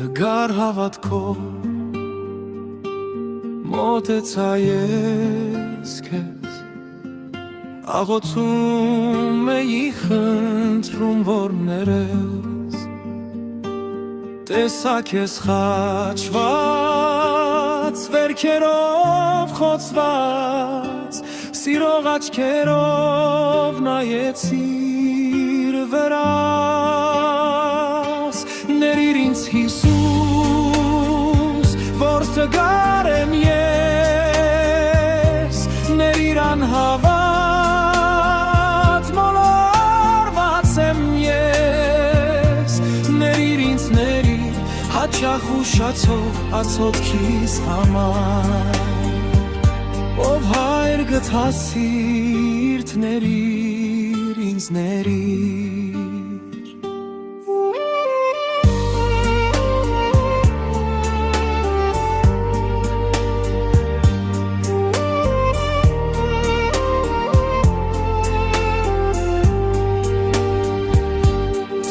Տգար հավատքով մոտեցա ես քեզ, աղոթում էի խնդրում, որ ներես, տեսա քեզ խաչված, վերքերով խոցված, սիրող աչքերով նայեցիր վերաս, ներիր ինձ Հիսուս, որ տգար եմ ես, ներիր անհավատ, մոլորված եմ ես, ներիր ինձ, ներիր հաճախ ուշացող ածոտքիս համար, ով հայր գտա սիրտ, ներիր ինձ, ներիր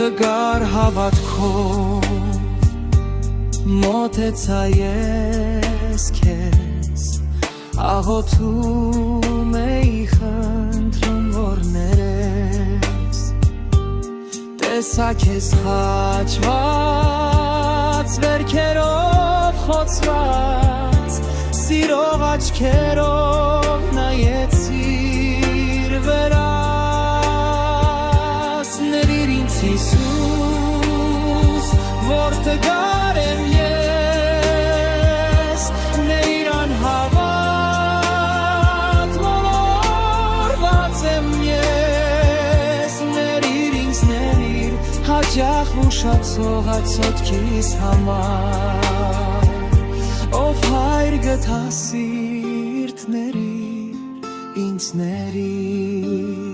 Տգար հավատքով մոտեցա ես քեզ, աղոթում էի խնդրում, որ ներես, տեսա քեզ խաչված, վերքերով խոցված, սիրող աչքերով նայեցիր վերաս, ներիր ինձ Հիսուս, որ տգար եմ ես, ներիր անհավատ, մոլորված եմ ես, ներիր ինձ, ներիր հաճախ ուշացող ածոտքիս համար, ով հայր գտա սիրտ, ներիր ինձ, ներիր